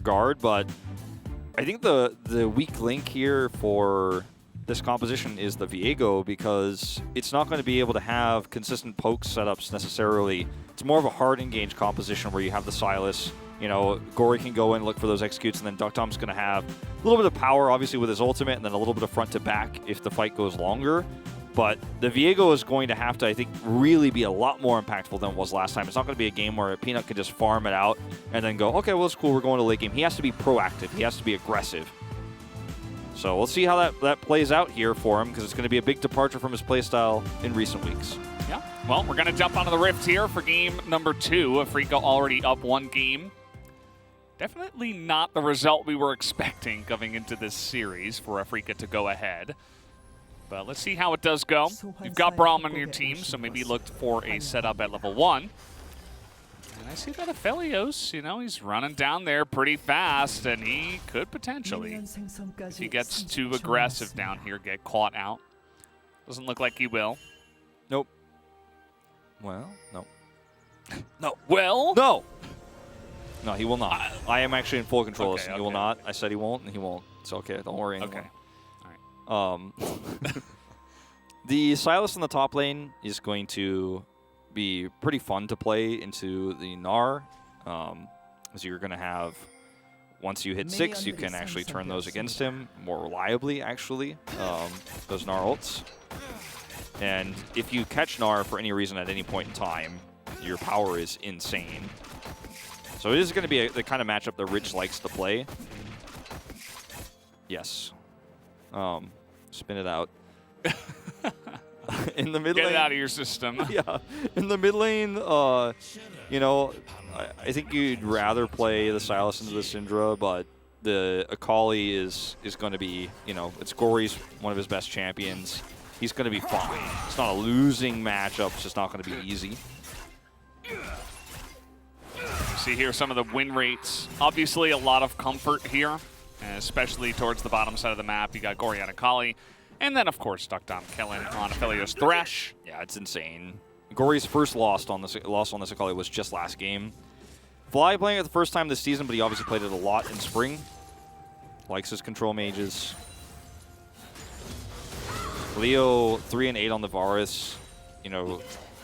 regard, but I think the weak link here for this composition is the Viego, because it's not going to be able to have consistent poke setups necessarily. It's more of a hard engage composition where you have the Sylas. You know, Gory can go in, look for those executes, and then Duckdom's going to have a little bit of power, obviously, with his ultimate, and then a little bit of front to back if the fight goes longer. But the Viego is going to have to, I think, really be a lot more impactful than it was last time. It's not going to be a game where Peanut can just farm it out and then go, okay, well, it's cool, we're going to late game. He has to be proactive. He has to be aggressive. So we'll see how that plays out here for him, because it's going to be a big departure from his playstyle in recent weeks. Yeah, well, we're going to jump onto the Rift here for game number 2. Afrika already up 1 game. Definitely not the result we were expecting coming into this series for Afrika to go ahead. But let's see how it does go. You've got Braum on your team, so maybe look for a setup at level 1. And I see that Aphelios, you know, he's running down there pretty fast, and he could potentially, if he gets too aggressive down here, get caught out. Doesn't look like he will. Nope. Well, no. No. Well? No! No, he will not. I am actually in full control of this. He will not. Okay. I said he won't, and he won't. It's okay. Don't worry anymore. Okay. All right. The Sylas in the top lane is going to be pretty fun to play into the Gnar. So you're going to have, once you hit 6, you can actually turn those against him more reliably, actually, those Gnar ults. And if you catch Gnar for any reason at any point in time, your power is insane. So it is going to be the kind of matchup that Rich likes to play. Yes. Spin it out. In the mid lane. Get it out of your system. Yeah. In the mid lane, you know, I think you'd rather play the Sylas into the Syndra, but the Akali is going to be, you know, it's Gory's one of his best champions. He's going to be fine. It's not a losing matchup. It's just not going to be easy. See here some of the win rates. Obviously a lot of comfort here, especially towards the bottom side of the map. You got Gory on Akali, and then of course Duckdom killing on Aphelios Thresh. Yeah, it's insane. Gory's first loss on this Akali was just last game. Fly playing it the first time this season, but he obviously played it a lot in spring. Likes his control mages. Leo 3 and 8 on the Varus. You know,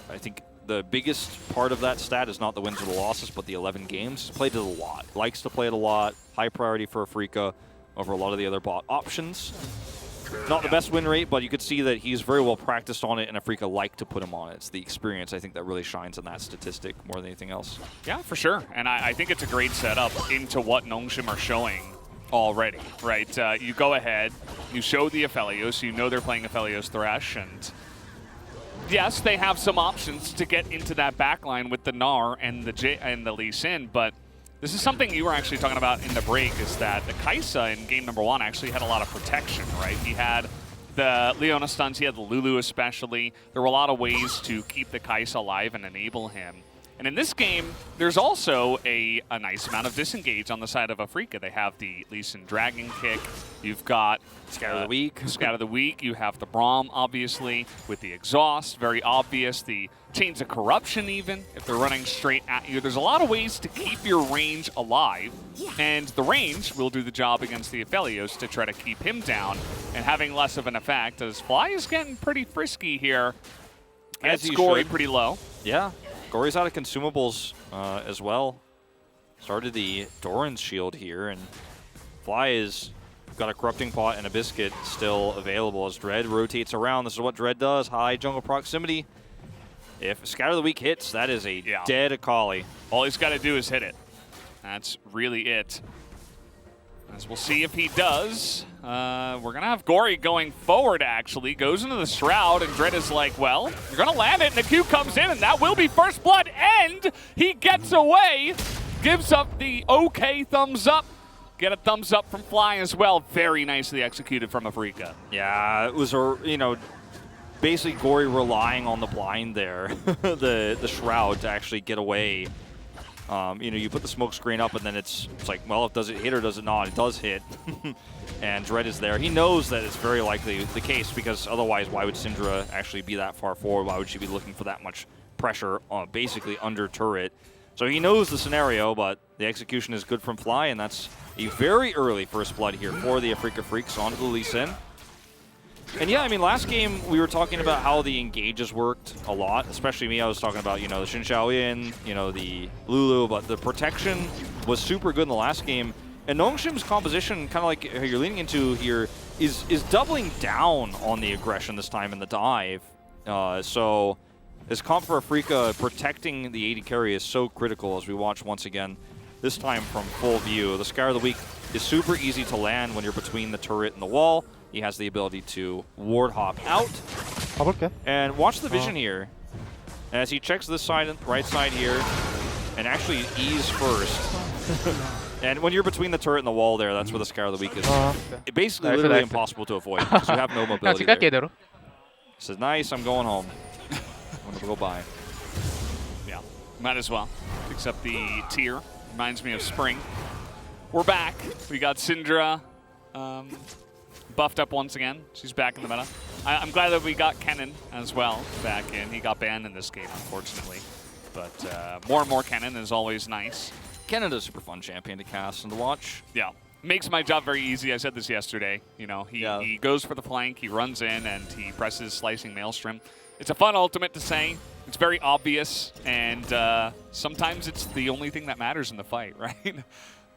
I think the biggest part of that stat is not the wins or the losses, but the 11 games. He's played it a lot. Likes to play it a lot. High priority for Afrika over a lot of the other bot options. Not the best win rate, but you could see that he's very well practiced on it, and Afrika like to put him on it. It's the experience, I think, that really shines in that statistic more than anything else. Yeah, for sure. And I think it's a great setup into what Nongshim are showing already, right? You go ahead, you show the Aphelios, you know they're playing Aphelios Thresh, and yes, they have some options to get into that backline with the Gnar and the Lee Sin, but this is something you were actually talking about in the break, is that the Kai'Sa in game number 1 actually had a lot of protection, right? He had the Leona stuns, he had the Lulu especially. There were a lot of ways to keep the Kai'Sa alive and enable him. And in this game, there's also a nice amount of disengage on the side of Afrika. They have the Lee Sin Dragon Kick. You've got Scout of the Week. Scout of the Week. You have the Braum, obviously, with the Exhaust. Very obvious. The Chains of Corruption, even, if they're running straight at you. There's a lot of ways to keep your range alive. And the range will do the job against the Aphelios to try to keep him down and having less of an effect, as Fly is getting pretty frisky here. As he Gory should. pretty low. Yeah. Gory's out of consumables as well. Started the Doran's shield here, and Fly is got a Corrupting Pot and a Biscuit still available as Dread rotates around. This is what Dread does, high jungle proximity. If Scout of the Week hits, that is a dead Akali. All he's got to do is hit it. That's really it. As we'll see if he does. We're going to have Gory going forward, actually. Goes into the Shroud, and Dread is like, well, you're going to land it, and the Q comes in, and that will be first blood, and he gets away. Gives up the okay thumbs up. Get a thumbs up from Fly as well. Very nicely executed from Afrika. Yeah, it was, you know, basically Gory relying on the blind there, the Shroud, to actually get away. You know, you put the smoke screen up, and then it's like, well, does it hit or does it not? It does hit. And Dread is there. He knows that it's very likely the case, because otherwise, why would Syndra actually be that far forward? Why would she be looking for that much pressure, basically under turret? So he knows the scenario, but the execution is good from Fly, and that's a very early first blood here for the Afrika Freaks onto the Lee Sin. And yeah, I mean, last game we were talking about how the engages worked a lot, especially me. I was talking about, you know, the Xin Xiaoyan, you know, the Lulu, but the protection was super good in the last game. And Nongshim's composition, kind of like you're leaning into here, is doubling down on the aggression this time in the dive. So this comp for Afrika protecting the AD carry is so critical as we watch once again, this time from full view. The Scar of the Week is super easy to land when you're between the turret and the wall. He has the ability to ward hop out. Okay. And watch the vision here as he checks this side and right side here and actually ease first. And when you're between the turret and the wall there, that's where the Scar of the Week is. It's basically literally impossible to avoid because you have no mobility there. He says, nice, I'm going home. I'm going to go by. Yeah, might as well. Picks up the tier. Reminds me of spring. We're back. We got Syndra buffed up once again. She's back in the meta. I'm glad that we got Kennen as well back in. He got banned in this game, unfortunately. But more and more Kennen is always nice. Kennen is a super fun champion to cast and to watch. Yeah. Makes my job very easy. I said this yesterday. You know, he goes for the flank, he runs in, and he presses Slicing Maelstrom. It's a fun ultimate to say. It's very obvious, and sometimes it's the only thing that matters in the fight, right?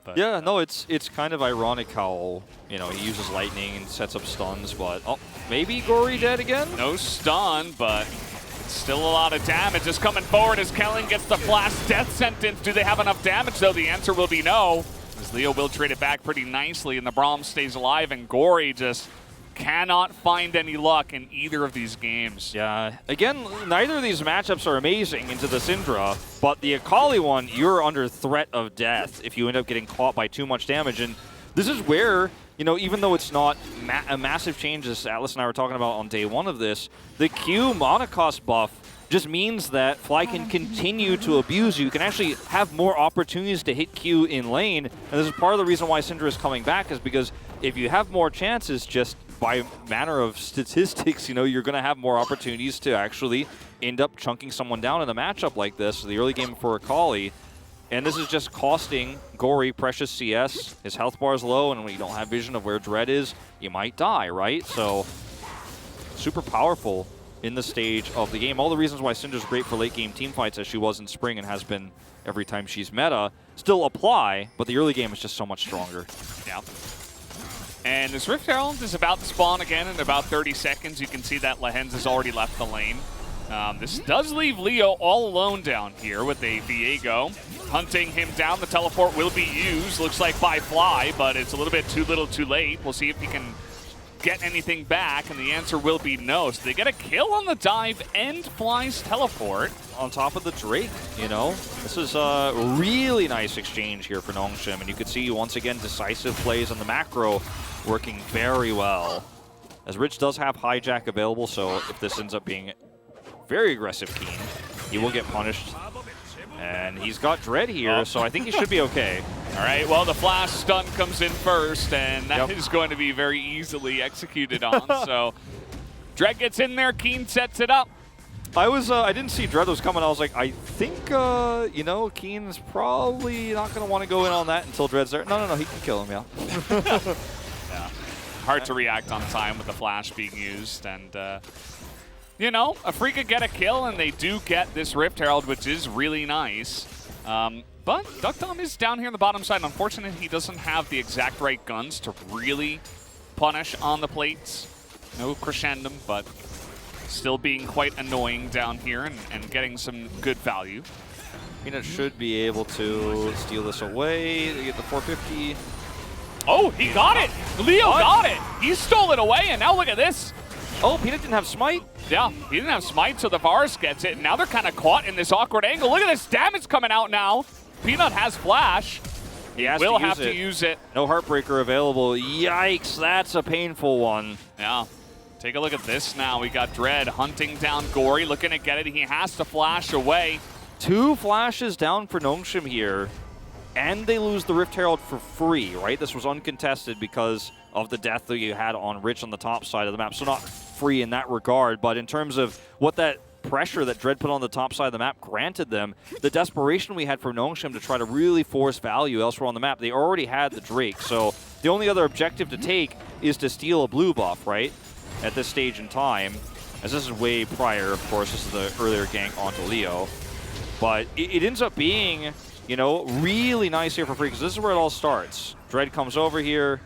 But, yeah, no, it's kind of ironic how, you know, he uses lightning and sets up stuns, but oh, maybe Gory dead again? No stun, but it's still a lot of damage. Just coming forward as Kellen gets the flash death sentence. Do they have enough damage, though? The answer will be no. As Leo will trade it back pretty nicely, and the Braum stays alive, and Gory just cannot find any luck in either of these games. Yeah, again, neither of these matchups are amazing into the Syndra, but the Akali one, you're under threat of death if you end up getting caught by too much damage. And this is where, you know, even though it's not a massive change, as Atlas and I were talking about on day one of this, the Q mana cost buff just means that Fly can continue to abuse you. You can actually have more opportunities to hit Q in lane. And this is part of the reason why Syndra is coming back, is because if you have more chances, just by manner of statistics, you know, you're going to have more opportunities to actually end up chunking someone down in a matchup like this, the early game for Akali. And this is just costing Gory precious CS. His health bar is low, and when you don't have vision of where Dread is, you might die, right? So, super powerful in the stage of the game. All the reasons why Syndra's great for late game team fights, as she was in spring and has been every time she's meta, still apply, but the early game is just so much stronger. Yeah. And this Rift Herald is about to spawn again in about 30 seconds. You can see that Lehens has already left the lane. This does leave Leo all alone down here with a Viego. Hunting him down, the teleport will be used. Looks like by Fly, but it's a little bit too little too late. We'll see if he can get anything back, and the answer will be no. So they get a kill on the dive and Fly's teleport. On top of the Drake, you know? This is a really nice exchange here for Nongshim, and you can see once again decisive plays on the macro working very well. As Rich does have hijack available, so if this ends up being very aggressive Keen, he will get punished. And he's got Dread here, so I think he should be okay. All right, well, the flash stun comes in first, and that is going to be very easily executed on. So Dread gets in there, Keen sets it up. I didn't see Dread was coming. I was like, I think, you know, Keen's probably not going to want to go in on that until Dread's there. No, he can kill him, yeah. Yeah. Hard to react on time with the flash being used, and you know, Afrika get a kill, and they do get this Rift Herald, which is really nice. But Duckdom is down here on the bottom side. Unfortunately, he doesn't have the exact right guns to really punish on the plates. No Crescendum, but still being quite annoying down here and getting some good value. Peanut should be able to steal this away. They get the 450. Oh, he got it! Leo got it! He stole it away, and now look at this. Oh, Peanut didn't have Smite? Yeah, he didn't have Smite, so the Varus gets it. And now they're kind of caught in this awkward angle. Look at this damage coming out now. Peanut has Flash. He will have to use it. No Heartbreaker available. Yikes, that's a painful one. Yeah. Take a look at this now. We got Dread hunting down Gory, looking to get it. He has to flash away. 2 flashes down for Nongshim here, and they lose the Rift Herald for free, right? This was uncontested because of the death that you had on Rich on the top side of the map. So not free in that regard, but in terms of what that pressure that Dread put on the top side of the map granted them the desperation we had from Nongshim to try to really force value elsewhere on the map. They already had the Drake, so the only other objective to take is to steal a blue buff, right? At this stage in time, as this is way prior, of course, this is the earlier gank onto Leo. But it ends up being, you know, really nice here for free, because this is where it all starts. Dread comes over here,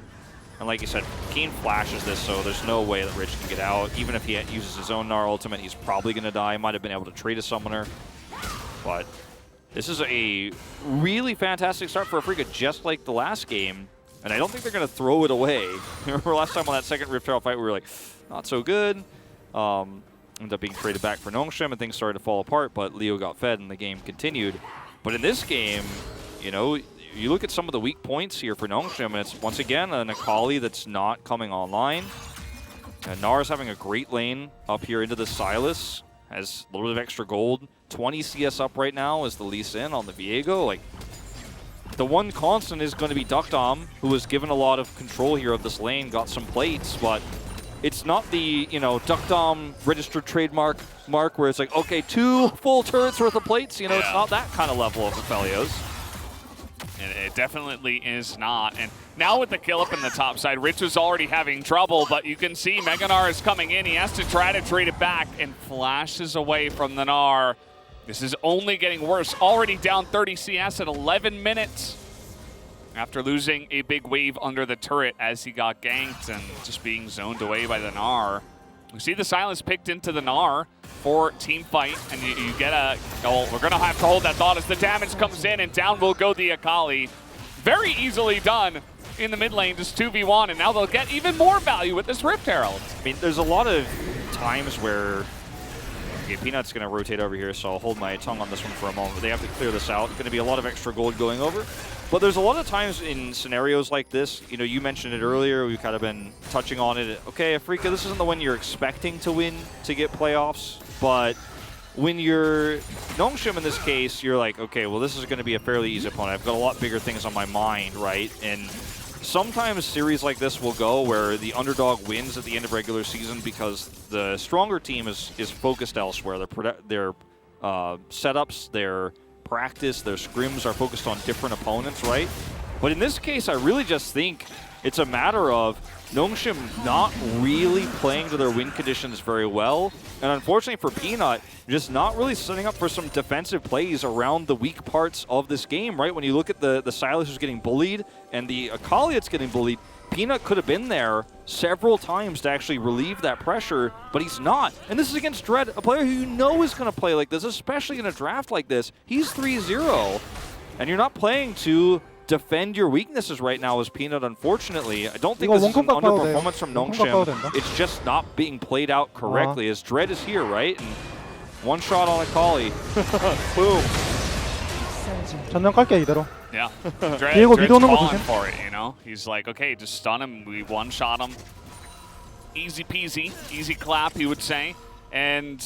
and like you said, Keen flashes this, so there's no way that Rich can get out. Even if he uses his own Gnar ultimate, he's probably going to die. Might have been able to trade a summoner. But this is a really fantastic start for Afrika, just like the last game. And I don't think they're going to throw it away. Remember last time on that second Rift Herald fight, we were like, not so good. Ended up being traded back for Nongshim, and things started to fall apart, but Leo got fed, and the game continued. But in this game, you know, you look at some of the weak points here for Nongshim, and it's, once again, an Akali that's not coming online. And Gnar's having a great lane up here into the Sylas. Has a little bit of extra gold. 20 CS up right now as the Lee Sin on the Viego. Like, the one constant is going to be Duckdom, who was given a lot of control here of this lane, got some plates, but it's not the, you know, Duckdom registered trademark mark where it's like, okay, 2 full turrets worth of plates. You know, It's not that kind of level of Aphelios. And it definitely is not. And now with the kill up in the top side, Rich was already having trouble, but you can see Mega Gnar is coming in. He has to try to trade it back and flashes away from the Gnar. This is only getting worse. Already down 30 CS at 11 minutes. After losing a big wave under the turret as he got ganked and just being zoned away by the Gnar. We see the silence picked into the Gnar for team fight, and you get a, oh, we're going to have to hold that thought as the damage comes in, and down will go the Akali. Very easily done in the mid lane, just 2v1, and now they'll get even more value with this Rift Herald. I mean, there's a lot of times where, okay, Peanut's going to rotate over here, so I'll hold my tongue on this one for a moment. They have to clear this out. Going to be a lot of extra gold going over. But there's a lot of times in scenarios like this, you know, you mentioned it earlier, we've kind of been touching on it. Okay, Afrika, this isn't the one you're expecting to win to get playoffs, but when you're Nongshim in this case, you're like, okay, well, this is going to be a fairly easy opponent. I've got a lot bigger things on my mind, right? And sometimes series like this will go where the underdog wins at the end of regular season because the stronger team is focused elsewhere. Their setups, their practice, their scrims are focused on different opponents, right? But in this case, I really just think it's a matter of Nongshim not really playing to their win conditions very well, and unfortunately for Peanut, just not really setting up for some defensive plays around the weak parts of this game, right? When you look at the Sylas who's getting bullied and the Akali that's getting bullied, Peanut could have been there several times to actually relieve that pressure, but he's not. And this is against Dread, a player who you know is going to play like this, especially in a draft like this. He's 3-0, and you're not playing to defend your weaknesses right now as Peanut, unfortunately. I don't think this is an underperformance from Nongshim. It's just not being played out correctly, as Dread is here, right? And one shot on Akali. Boom. 전면 깔게 이대로. Yeah. Dread's falling for it, you know? He's like, okay, just stun him. We one-shot him. Easy peasy, easy clap, he would say. And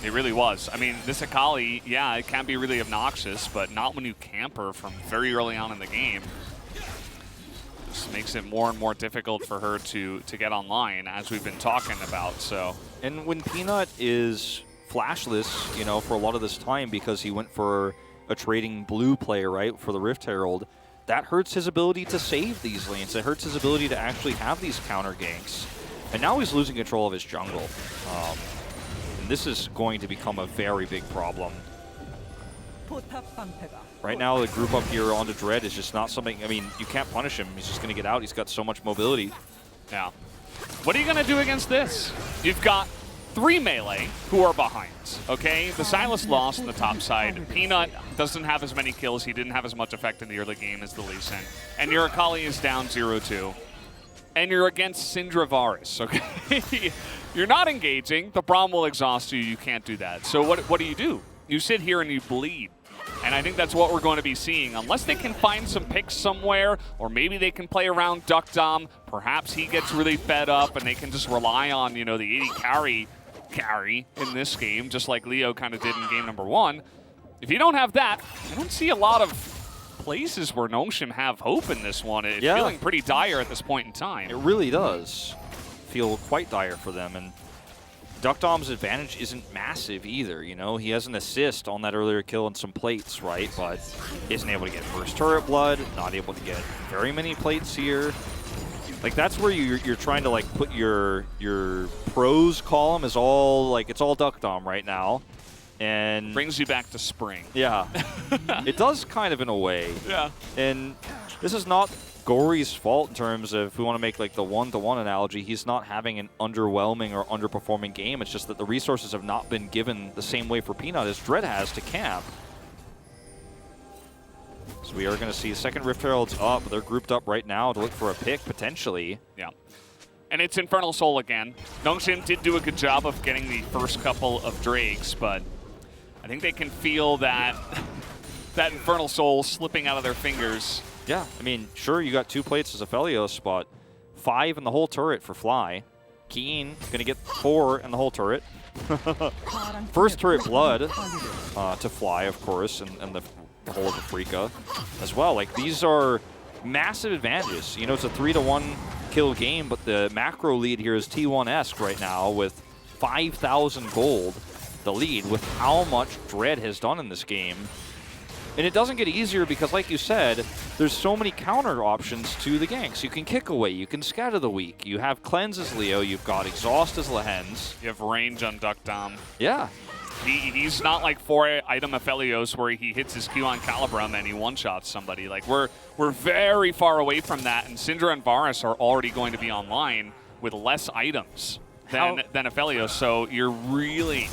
it really was. I mean, this Akali, yeah, it can be really obnoxious, but not when you camp her from very early on in the game. Just makes it more and more difficult for her to get online, as we've been talking about, so. And when Peanut is flashless, you know, for a lot of this time because he went for a trading blue player, right, for the Rift Herald, that hurts his ability to save these lanes. It hurts his ability to actually have these counter ganks. And now he's losing control of his jungle. And this is going to become a very big problem. Right now, the group up here onto Dread is just not something, I mean, you can't punish him. He's just going to get out. He's got so much mobility. Yeah. What are you going to do against this? You've got 3 melee who are behind, okay? The Sylas lost on the top side. Peanut doesn't have as many kills. He didn't have as much effect in the early game as the Lee Sin. And your Akali is down 0-2. And you're against Syndra Varus, okay? You're not engaging. The Braum will exhaust you. You can't do that. So what do? You sit here and you bleed. And I think that's what we're going to be seeing. Unless they can find some picks somewhere, or maybe they can play around Duckdom. Perhaps he gets really fed up and they can just rely on, you know, the 80 carry in this game, just like Leo kind of did in game number 1. If you don't have that, I don't see a lot of places where Nongshim have hope in this one. It's feeling pretty dire at this point in time. It really does feel quite dire for them. And DuckDom's advantage isn't massive either, you know? He has an assist on that earlier kill and some plates, right? But isn't able to get first turret blood, not able to get very many plates here. Like, that's where you're trying to, like, put your pros column is all, like, it's all DuckDom right now. And brings you back to spring. Yeah. It does kind of in a way. Yeah. And this is not Gory's fault in terms of, if we want to make like the one-to-one analogy, he's not having an underwhelming or underperforming game. It's just that the resources have not been given the same way for Peanut as Dread has to camp. So we are going to see second Rift Heralds up. They're grouped up right now to look for a pick, potentially. Yeah. And it's Infernal Soul again. Nongshim did do a good job of getting the first couple of Drakes, but I think they can feel that that Infernal Soul slipping out of their fingers. Yeah, I mean, sure, you got 2 plates as a Felios, but 5 in the whole turret for Fly. Keen going to get 4 in the whole turret. First turret blood to Fly, of course, and the whole of Afrika as well. Like, these are massive advantages. You know, it's a 3-to-1 kill game, but the macro lead here is T1-esque right now with 5,000 gold. The lead with how much Dread has done in this game. And it doesn't get easier because, like you said, there's so many counter options to the ganks. You can kick away, you can scatter the weak, you have Cleanse as Leo, you've got Exhaust as Lehens. You have range on DuckDom. Yeah. He's not like 4-item Aphelios where he hits his Q on Calibra and then he one-shots somebody. Like, we're very far away from that, and Syndra and Varus are already going to be online with less items than Aphelios, so you're really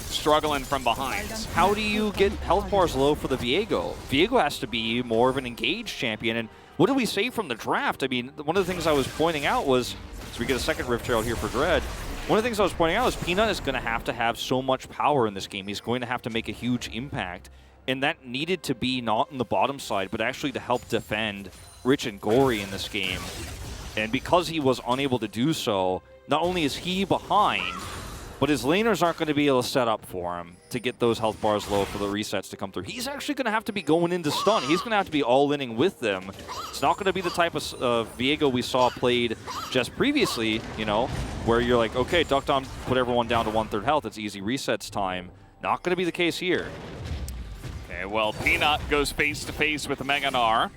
struggling from behind. How do you get health bars low for the Viego? Viego has to be more of an engaged champion, and what did we say from the draft? I mean, one of the things I was pointing out was, so we get a second Rift Herald here for Dread, one of the things I was pointing out is Peanut is going to have so much power in this game. He's going to have to make a huge impact, and that needed to be not on the bottom side, but actually to help defend Rich and Gory in this game. And because he was unable to do so, not only is he behind, but his laners aren't going to be able to set up for him to get those health bars low for the resets to come through. He's actually going to have to be going into stun. He's going to have to be all-inning with them. It's not going to be the type of Viego we saw played just previously, you know, where you're like, okay, DuckDom put everyone down to 1/3 health. It's easy resets time. Not going to be the case here. Okay, well, Peanut goes face-to-face with the Mega Gnar.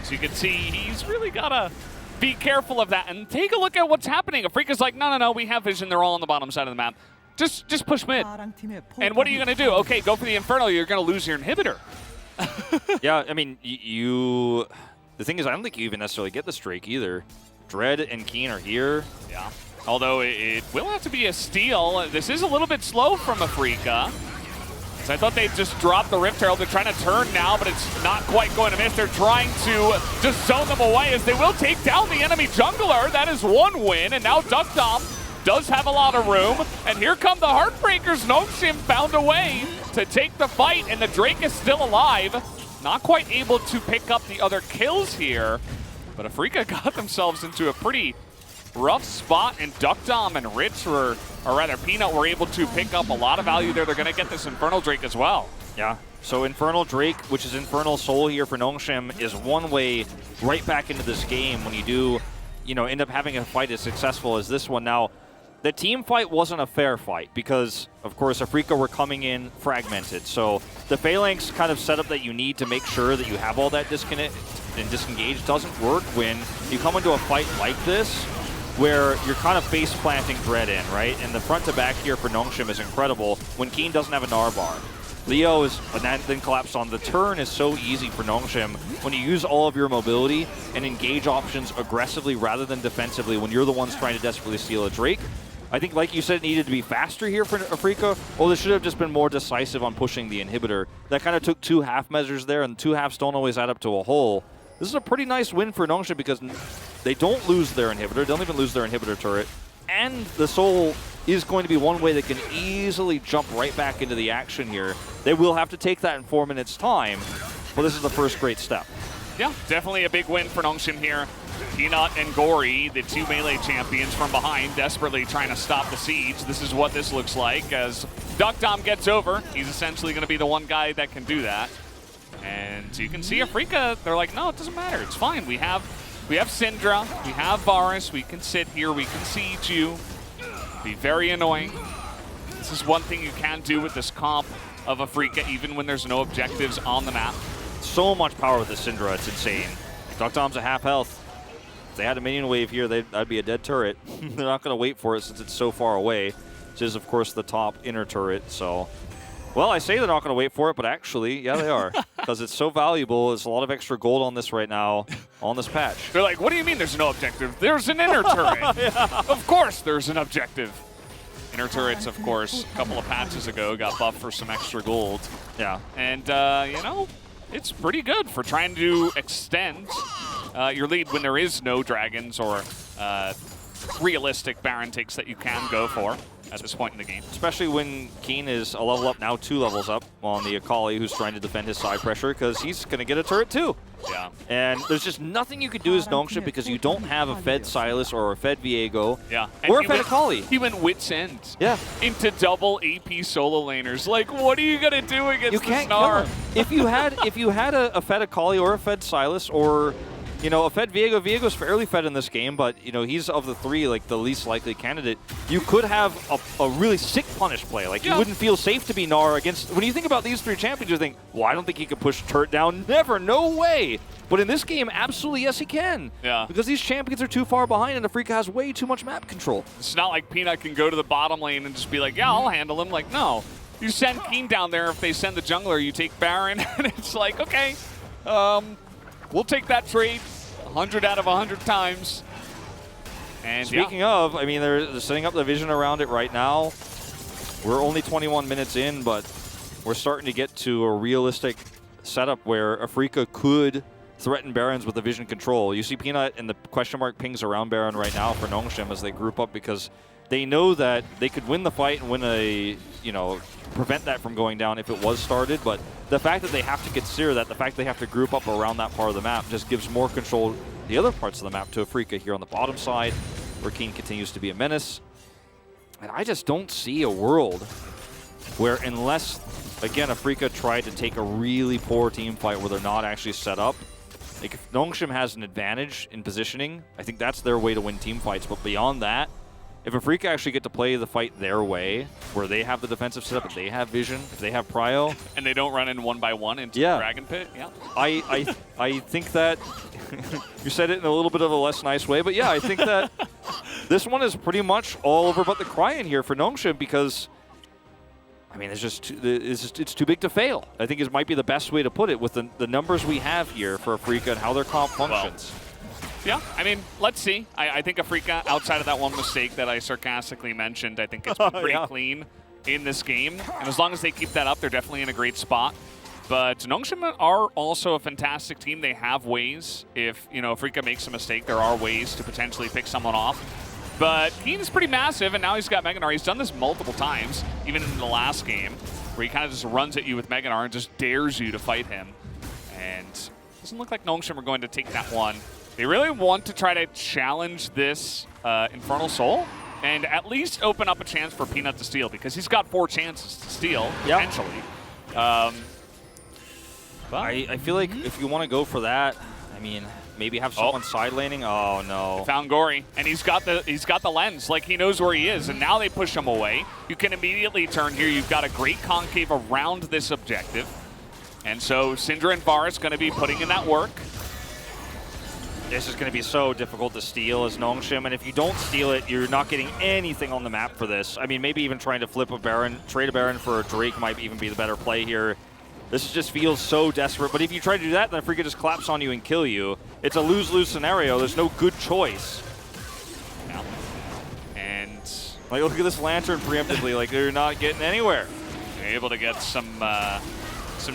So you can see he's really got to be careful of that, and take a look at what's happening. Afrika's like, no, we have vision. They're all on the bottom side of the map. Just push mid. And what are you going to do? Okay, go for the Infernal. You're going to lose your inhibitor. Yeah, I mean, the thing is, I don't think you even necessarily get this Drake either. Dread and Keen are here. Yeah. Although it will have to be a steal. This is a little bit slow from Afrika. So I thought they'd just drop the Rift Herald. They're trying to turn now, but it's not quite going to miss. They're trying to just zone them away as they will take down the enemy jungler. That is 1 win, and now DuckDom does have a lot of room. And here come the Heartbreakers. Nongshim found a way to take the fight, and the Drake is still alive. Not quite able to pick up the other kills here, but Afrika got themselves into a pretty rough spot, and DuckDom and Rich or rather Peanut were able to pick up a lot of value there. They're going to get this Infernal Drake as well. Yeah, so Infernal Drake, which is Infernal Soul here for Nongshim, is one way right back into this game when you do, you know, end up having a fight as successful as this one. Now, the team fight wasn't a fair fight because, of course, Afrika were coming in fragmented. So the phalanx kind of setup that you need to make sure that you have all that disconnect and disengage doesn't work when you come into a fight like this, where you're kind of face planting Dread in, right? And the front to back here for Nongshim is incredible when Keen doesn't have a Gnar bar. Leo is then collapsed on. The turn is so easy for Nongshim when you use all of your mobility and engage options aggressively rather than defensively when you're the ones trying to desperately steal a Drake. I think, like you said, it needed to be faster here for Afrika, or they should have just been more decisive on pushing the inhibitor. That kind of took 2 half measures there, and 2 halves don't always add up to a whole. This is a pretty nice win for Nongshim because they don't lose their inhibitor, they don't even lose their inhibitor turret, and the Soul is going to be one way they can easily jump right back into the action here. They will have to take that in 4 minutes' time, but this is the first great step. Yeah, definitely a big win for Nongshim here. Peanut and Gory, the 2 melee champions from behind, desperately trying to stop the siege. This is what this looks like as DuckDom gets over. He's essentially going to be the one guy that can do that. And you can see Afrika, they're like, no, it doesn't matter. It's fine. We have Syndra, we have Varus, we can sit here, we can siege you. be very annoying. This is one thing you can do with this comp of Afrika, even when there's no objectives on the map. So much power with the Syndra, it's insane. Duckdom's a half health. If they had a minion wave here, that'd be a dead turret. They're not going to wait for it since it's so far away, which is, of course, the top inner turret. So, well, I say they're not going to wait for it, but actually, yeah, they are. Because it's so valuable. There's a lot of extra gold on this right now, on this patch. They're like, what do you mean there's no objective? There's an inner turret. Yeah. Of course there's an objective. Inner turrets, of course, a couple of patches ago got buffed for some extra gold. Yeah. And, you know, it's pretty good for trying to extend your lead when there is no dragons or realistic Baron takes that you can go for at this point in the game. Especially when Keen is a level up, now 2 levels up on the Akali, who's trying to defend his side pressure, because he's going to get a turret too. Yeah. And there's just nothing you can do as Nongshim because you don't have a Fed Silas or a Fed Viego. Yeah. Or a Fed Akali. He went wit's end. Yeah. Into double AP solo laners. Like, what are you going to do against You the can't Snar? kill him. If you had a Fed Akali or a Fed Silas or, you know, a Fed Viego. Viego's fairly fed in this game, but, you know, he's of the 3, like, the least likely candidate. You could have a really sick punish play. Like, you wouldn't feel safe to be Gnar against... When you think about these 3 champions, you think, well, I don't think he can push turret down. Never. No way. But in this game, absolutely, yes, he can. Yeah. Because these champions are too far behind, and Afrika has way too much map control. It's not like Peanut can go to the bottom lane and just be like, yeah, I'll handle him. Like, no. You send Keen down there. If they send the jungler, you take Baron. And it's like, okay, we'll take that trade 100 out of 100 times. And speaking of, I mean, they're setting up the vision around it right now. We're only 21 minutes in, but we're starting to get to a realistic setup where Afrika could threaten Barons with the vision control. You see Peanut and the question mark pings around Baron right now for Nongshim as they group up because they know that they could win the fight and win a, you know, prevent that from going down if it was started. But the fact that they have to consider that, the fact they have to group up around that part of the map just gives more control the other parts of the map to Afrika here on the bottom side, where Keen continues to be a menace. And I just don't see a world where, unless, again, Afrika tried to take a really poor team fight where they're not actually set up. Like, if Nongshim has an advantage in positioning, I think that's their way to win team fights. But beyond that, if Afrika actually get to play the fight their way, where they have the defensive setup, if they have vision, if they have prio, and they don't run in 1-by-1 into the Dragon Pit, I think that you said it in a little bit of a less nice way, but yeah, I think that this one is pretty much all over but the cry in here for Nongshim because, I mean, it's too big to fail. I think it might be the best way to put it with the numbers we have here for Afrika and how their comp functions. Well, yeah, I mean, let's see. I think Afrika, outside of that one mistake that I sarcastically mentioned, I think it's been pretty clean in this game. And as long as they keep that up, they're definitely in a great spot. But Nongshim are also a fantastic team. They have ways. If, you know, Afrika makes a mistake, there are ways to potentially pick someone off. But Keen is pretty massive, and now he's got Mega Gnar. He's done this multiple times, even in the last game, where he kind of just runs at you with Mega Gnar and just dares you to fight him. And it doesn't look like Nongshim are going to take that one. They really want to try to challenge this Infernal Soul and at least open up a chance for Peanut to steal, because he's got 4 chances to steal, potentially. I feel like if you want to go for that, I mean, maybe have someone side laning. Oh no! Found Gory, and he's got the lens, like he knows where he is, and now they push him away. You can immediately turn here. You've got a great concave around this objective, and so Syndra and Varus going to be putting in that work. This is going to be so difficult to steal as Nongshim, and if you don't steal it, you're not getting anything on the map for this. I mean, maybe even trying to flip a Baron, trade a Baron for a Drake might even be the better play here. This just feels so desperate, but if you try to do that, then Afrika just claps on you and kill you. It's a lose-lose scenario. There's no good choice. Yeah. And like, look at this Lantern preemptively. Like, they're not getting anywhere. They're able to get some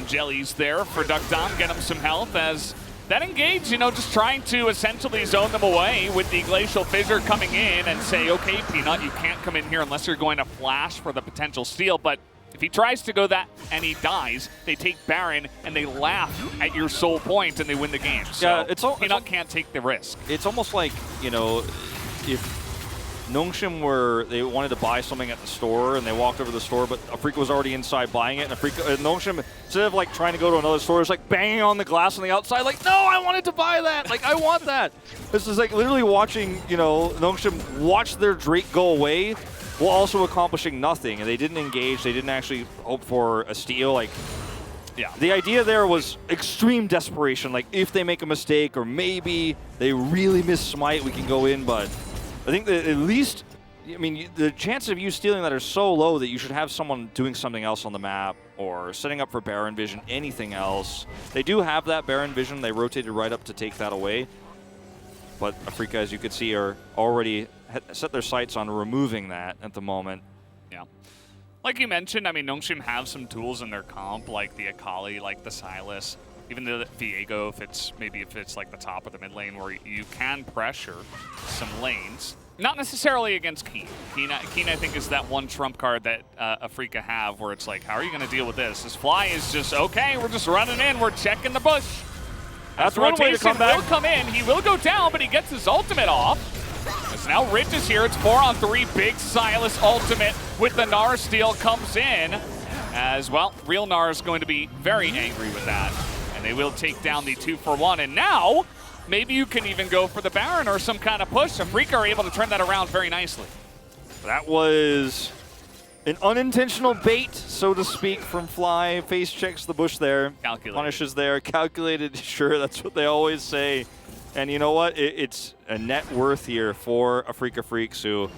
jellies there for Duckdom, get him some health as that engage, you know, just trying to essentially zone them away with the Glacial Fissure coming in and say, okay, Peanut, you can't come in here unless you're going to flash for the potential steal. But if he tries to go that and he dies, they take Baron and they laugh at your soul point and they win the game. So yeah, Peanut can't take the risk. It's almost like, you know, if Nongshim they wanted to buy something at the store and they walked over to the store, but Afrika was already inside buying it, and Nongshim, instead of like trying to go to another store, is like banging on the glass on the outside, like, no, I wanted to buy that, like, I want that. This is like literally watching, you know, Nongshim watch their Drake go away while also accomplishing nothing. And they didn't engage. They didn't actually hope for a steal. Like, Yeah. the idea there was extreme desperation. Like, if they make a mistake or maybe they really miss Smite, we can go in. But I think that at least, I mean, the chances of you stealing that are so low that you should have someone doing something else on the map or setting up for Baron Vision, anything else. They do have that Baron Vision. They rotated right up to take that away. But Afrika, as you could see, are already set their sights on removing that at the moment. Yeah. Like you mentioned, I mean, Nongshim have some tools in their comp, like the Akali, like the Sylas, even the Viego, if it's like the top or the mid lane, where you can pressure some lanes. Not necessarily against Keen. Keen, I think, is that one trump card that Afrika have, where it's like, how are you going to deal with this? This Fly is just, okay, we're just running in, we're checking the bush. That's one way to come back. Will come in, he will go down, but he gets his ultimate off. As now Rich is here, it's 4-on-3, big Sylas ultimate with the Gnar steal comes in. As well, real Gnar is going to be very angry with that. And they will take down the 2-for-1, and now, maybe you can even go for the Baron or some kind of push. Afrika are able to turn that around very nicely. That was an unintentional bait, so to speak, from Fly. Face checks the bush there. Calculated. Punishes there. Calculated, sure, that's what they always say. And you know what? It's a net worth here for Afrika Freaks, who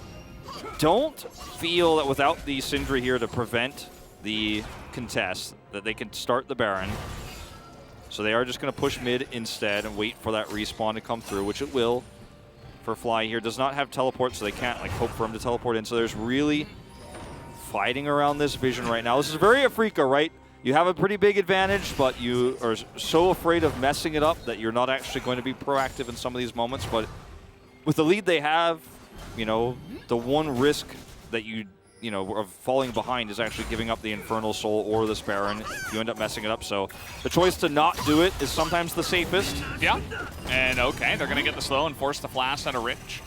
don't feel that without the Syndra here to prevent the contest, that they can start the Baron. So they are just going to push mid instead and wait for that respawn to come through, which it will for Fly here. Does not have teleport, so they can't like hope for him to teleport in. So there's really fighting around this vision right now. This is very Afrika, right? You have a pretty big advantage, but you are so afraid of messing it up that you're not actually going to be proactive in some of these moments. But with the lead they have, you know, the one risk that you know, of falling behind is actually giving up the Infernal Soul or this Baron. You end up messing it up. So the choice to not do it is sometimes the safest. Yeah, and okay, they're going to get the slow and force the flash out of Rich.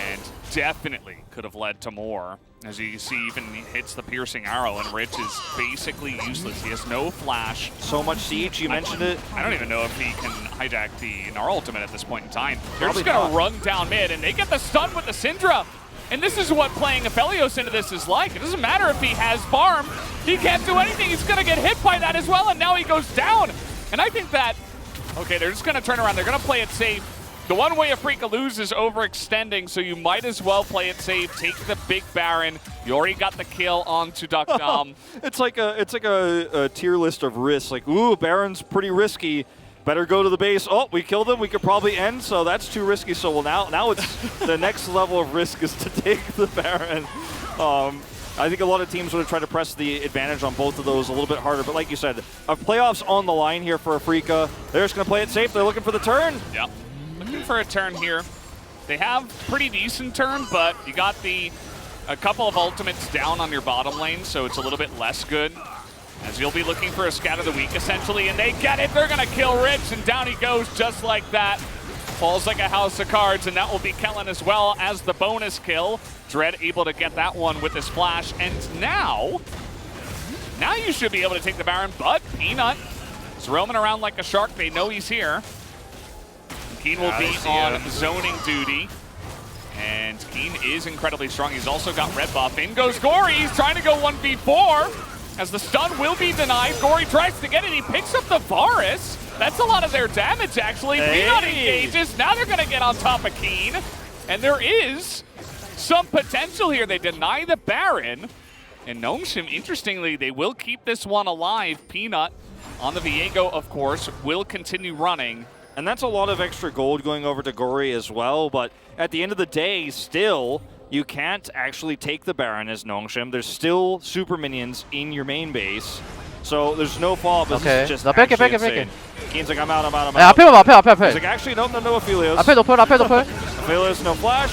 And definitely could have led to more. As you see, even he hits the piercing arrow, and Rich is basically useless. He has no flash. So much siege, you mentioned it. I don't even know if he can hijack the Gnar ultimate at this point in time. They're Probably just going to not. run down mid, and they get the stun with the Syndra. And this is what playing Aphelios into this is like. It doesn't matter if he has farm. He can't do anything. He's going to get hit by that as well, and now he goes down. And I think that, okay, they're just going to turn around. They're going to play it safe. The one way Afrika loses is overextending, so you might as well play it safe. Take the big Baron. You already got the kill onto Duckdom. It's like a tier list of risks. Like, ooh, Baron's pretty risky. Better go to the base. Oh, we killed him. We could probably end, so that's too risky. So well, now it's the next level of risk is to take the Baron. I think a lot of teams would have tried to press the advantage on both of those a little bit harder. But like you said, playoffs on the line here for Afrika. They're just going to play it safe. They're looking for the turn. Yeah. Looking for a turn here. They have pretty decent turn, but you got a couple of ultimates down on your bottom lane, so it's a little bit less good. As you'll be looking for a scat of the week, essentially, and they get it. They're going to kill Rich, and down he goes just like that. Falls like a house of cards, and that will be Kellen as well as the bonus kill. Dread able to get that one with his flash, and now you should be able to take the Baron, but Peanut is roaming around like a shark. They know he's here. Keen will be on zoning duty. And Keen is incredibly strong. He's also got red buff. In goes Gory. He's trying to go 1v4. As the stun will be denied. Gory tries to get it. He picks up the Varus. That's a lot of their damage, actually. Hey. Peanut engages. Now they're going to get on top of Keen. And there is some potential here. They deny the Baron. And Nongshim, interestingly, they will keep this one alive. Peanut on the Viego, of course, will continue running. And that's a lot of extra gold going over to Gory as well, but at the end of the day, still, you can't actually take the Baron as Nongshim. There's still super minions in your main base, so there's no fall, but this is just 뺄게, actually 뺄게, insane. Keen's like, I'm out. 야, 앞에 봐봐, 앞에. He's like, actually, no Aphelios. 앞에 노플. Aphelios, no flash,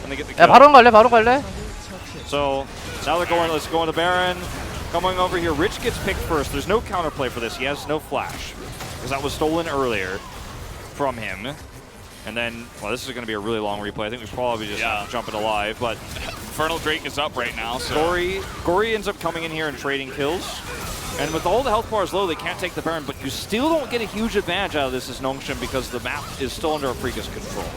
and they get the kill. 야, 바로 갈래. So now they're going, let's go on the Baron. Coming over here, Rich gets picked first. There's no counterplay for this. He has no flash, because that was stolen earlier from him. And then, well, this is going to be a really long replay. I think we probably just have to jump it alive, but Infernal Drake is up right now, so Gory ends up coming in here and trading kills. And with all the health bars low, they can't take the Baron, but you still don't get a huge advantage out of this as Nongshim because the map is still under Afrika's control.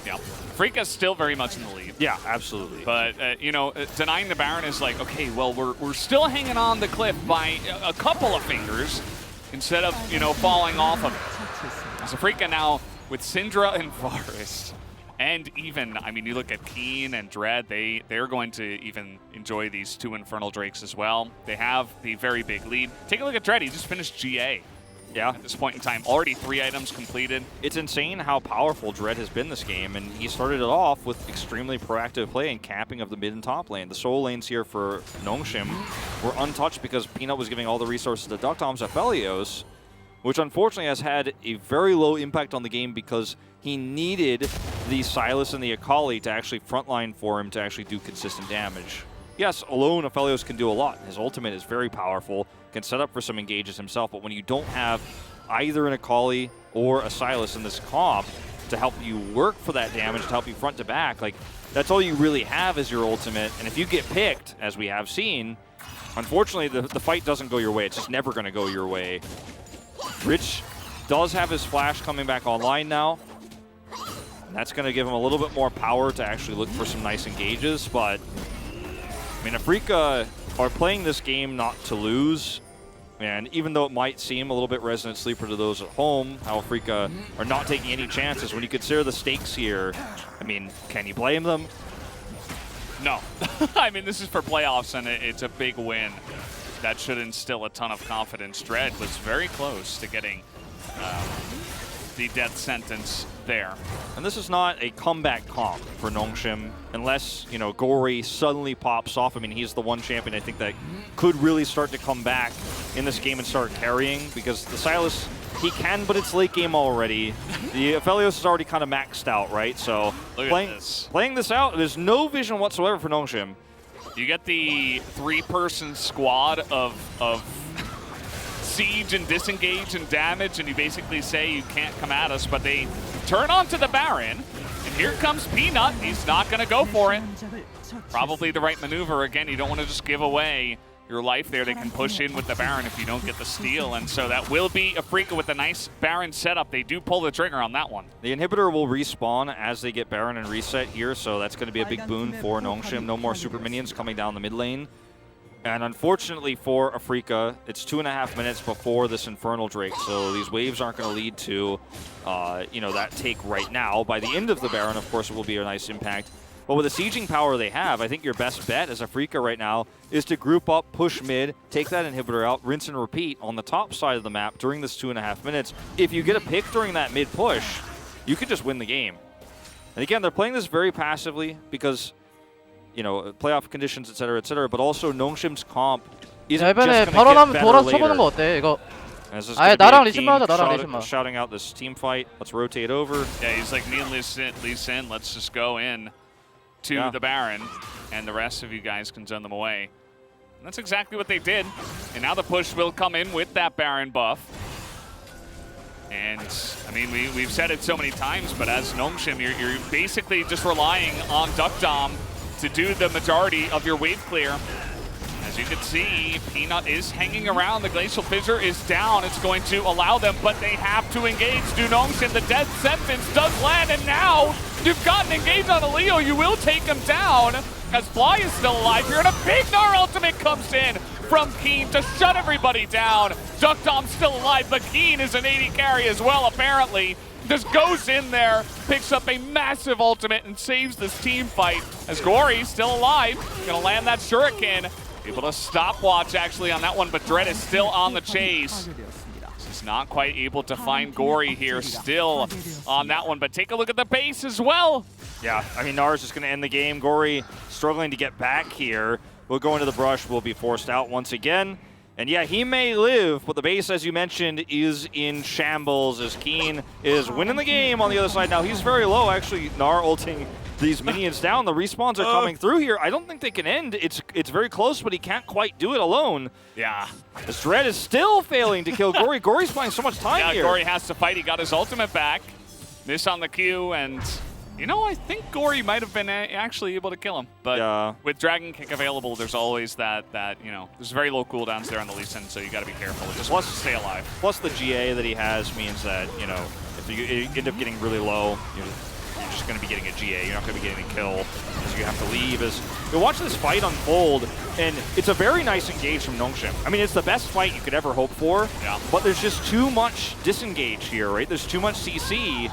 yeah. Afrika's still very much in the lead. Yeah, absolutely. But, you know, denying the Baron is like, okay, well, we're still hanging on the cliff by a couple of fingers instead of, you know, falling off of it. As Afrika now with Syndra and Varus, and even, I mean, you look at Keen and Dread, they're going to even enjoy these 2 Infernal Drakes as well. They have the very big lead. Take a look at Dread, he just finished GA. Yeah, at this point in time, already 3 items completed. It's insane how powerful Dread has been this game, and he started it off with extremely proactive play and capping of the mid and top lane. The solo lanes here for Nongshim were untouched because Peanut was giving all the resources to Duckdom's Aphelios, which unfortunately has had a very low impact on the game because he needed the Sylas and the Akali to actually frontline for him to actually do consistent damage. Yes, alone Aphelios can do a lot. His ultimate is very powerful, can set up for some engages himself, but when you don't have either an Akali or a Sylas in this comp to help you work for that damage, to help you front to back, like, that's all you really have is your ultimate. And if you get picked, as we have seen, unfortunately the fight doesn't go your way. It's just never going to go your way. Rich does have his flash coming back online now. That's going to give him a little bit more power to actually look for some nice engages, but I mean, Afrika are playing this game not to lose, and even though it might seem a little bit Resident Sleeper to those at home, how Afrika are not taking any chances, when you consider the stakes here, I mean, can you blame them? No. I mean, this is for playoffs, and it's a big win. That should instill a ton of confidence. Dread was very close to getting the death sentence there. And this is not a comeback comp for Nongshim, unless, you know, Gory suddenly pops off. I mean, he's the one champion I think that could really start to come back in this game and start carrying, because the Sylas, he can, but it's late game already. The Aphelios is already kind of maxed out, right? So playing this out, there's no vision whatsoever for Nongshim. You get the 3-person squad of siege and disengage and damage, and you basically say you can't come at us, but they turn onto the Baron, and here comes Peanut. He's not going to go for it. Probably the right maneuver. Again, you don't want to just give away your life there. They can push in with the Baron if you don't get the steal, and so that will be Afrika with a nice Baron setup. They do pull the trigger on that one. The inhibitor will respawn as they get Baron and reset here, so that's going to be a big boon for Nongshim. No more super minions coming down the mid lane. And unfortunately for Afrika, it's 2.5 minutes before this Infernal Drake, so these waves aren't going to lead to, you know, that take right now. By the end of the Baron, of course, it will be a nice impact. But with the sieging power they have, I think your best bet as Afrika right now is to group up, push mid, take that inhibitor out, rinse and repeat on the top side of the map during this 2.5 minutes. If you get a pick during that mid push, you could just win the game. And again, they're playing this very passively because, you know, playoff conditions, etc., but also Nongshim's comp isn't just going to get better 쳐보는 거 어때? 이거 아예 나랑 리신만 하자. 나랑 리신만. Shouting out this team fight. Let's rotate over. Yeah, he's like, me and Lee Sin, let's just go in to the Baron, and the rest of you guys can zone them away. And that's exactly what they did. And now the push will come in with that Baron buff. And, I mean, we've said it so many times, but as Nongshim, you're basically just relying on Duckdom to do the majority of your wave clear. As you can see, Peanut is hanging around. The Glacial Fissure is down. It's going to allow them, but they have to engage. Do Nongshim, the death sentence does land, and now you've gotten engaged on a Leo. You will take him down, as Fly is still alive here, and a big Gnar ultimate comes in from Keen to shut everybody down. Duckdom's still alive, but Keen is an 80 carry as well, apparently. Just goes in there, picks up a massive ultimate, and saves this team fight. As Gory's still alive, gonna land that Shuriken. Able to stopwatch actually on that one, but Dread is still on the chase. He's not quite able to find Gory here, still on that one, but take a look at the base as well. Yeah, I mean, Nars is going to end the game. Gory struggling to get back here. Will go into the brush, will be forced out once again. And yeah, he may live, but the base, as you mentioned, is in shambles as Keen is winning the game on the other side. Now, he's very low, actually. Gnar ulting these minions down. The respawns are coming through here. I don't think they can end. It's very close, but he can't quite do it alone. Yeah. This Dread is still failing to kill Gory. Gory's playing so much time here. Yeah, Gory has to fight. He got his ultimate back. Miss on the Q, and you know, I think Gory might have been actually able to kill him. But with Dragon Kick available, there's always that, you know, there's very low cooldowns there on the Lee Sin, so you got to be careful. Just wants to stay alive. Plus the GA that he has means that, you know, if you end up getting really low, you're just just going to be getting a GA. You're not going to be getting a kill as you have to leave. As you're watching this fight unfold, and it's a very nice engage from Nongshim. I mean, it's the best fight you could ever hope for, but there's just too much disengage here, right? There's too much CC,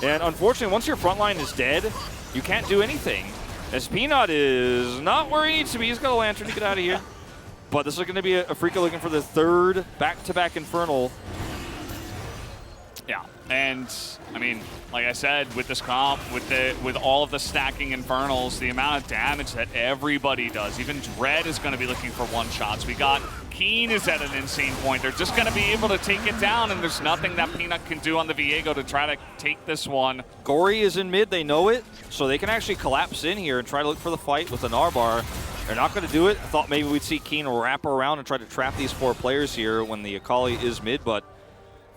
and unfortunately, once your front line is dead, you can't do anything. As Peanut is not where he needs to be. He's got a lantern to get out of here. But this is going to be a Freaka looking for the third back-to-back Infernal. Yeah, and I mean, like I said, with this comp, with all of the stacking Infernals, the amount of damage that everybody does, even Dread is going to be looking for one-shots. We got Keen is at an insane point. They're just going to be able to take it down, and there's nothing that Peanut can do on the Viego to try to take this one. Gory is in mid, they know it, so they can actually collapse in here and try to look for the fight with the Narbar. They're not going to do it. I thought maybe we'd see Keen wrap around and try to trap these 4 players here when the Akali is mid, but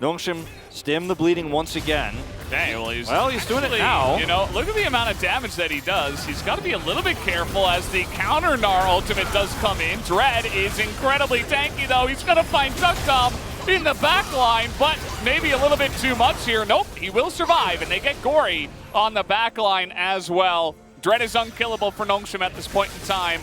Nongshim stem the bleeding once again. Dang, well, he's doing it now. You know, look at the amount of damage that he does. He's got to be a little bit careful as the counter Gnar ultimate does come in. Dread is incredibly tanky, though. He's going to find Duck in the back line, but maybe a little bit too much here. Nope, he will survive, and they get Gory on the back line as well. Dread is unkillable for Nongshim at this point in time.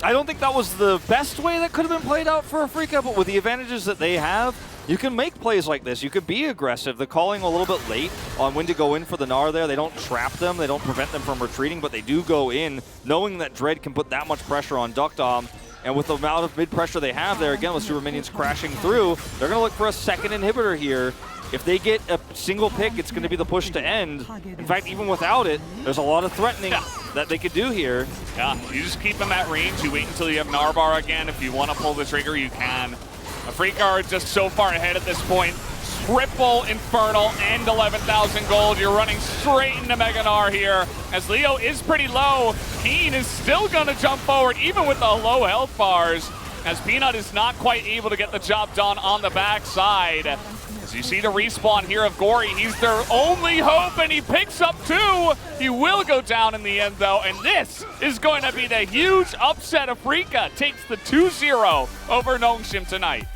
I don't think that was the best way that could have been played out for Freaka, but with the advantages that they have, you can make plays like this. You could be aggressive. They're calling a little bit late on when to go in for the Gnar there. They don't trap them. They don't prevent them from retreating, but they do go in, knowing that Dread can put that much pressure on Duckdom. And with the amount of mid-pressure they have there, again, with Super Minions crashing through, they're going to look for a second inhibitor here. If they get a single pick, it's going to be the push to end. In fact, even without it, there's a lot of threatening that they could do here. Yeah, you just keep them at range. You wait until you have Narbar again. If you want to pull the trigger, you can. Freaka are just so far ahead at this point. Triple Infernal and 11,000 gold. You're running straight into Mega Gnar here. As Leo is pretty low, Keen is still going to jump forward, even with the low health bars, as Peanut is not quite able to get the job done on the backside. As you see the respawn here of Gory, he's their only hope, and he picks up 2. He will go down in the end, though, and this is going to be the huge upset of Freaka. Takes the 2-0 over Nongshim tonight.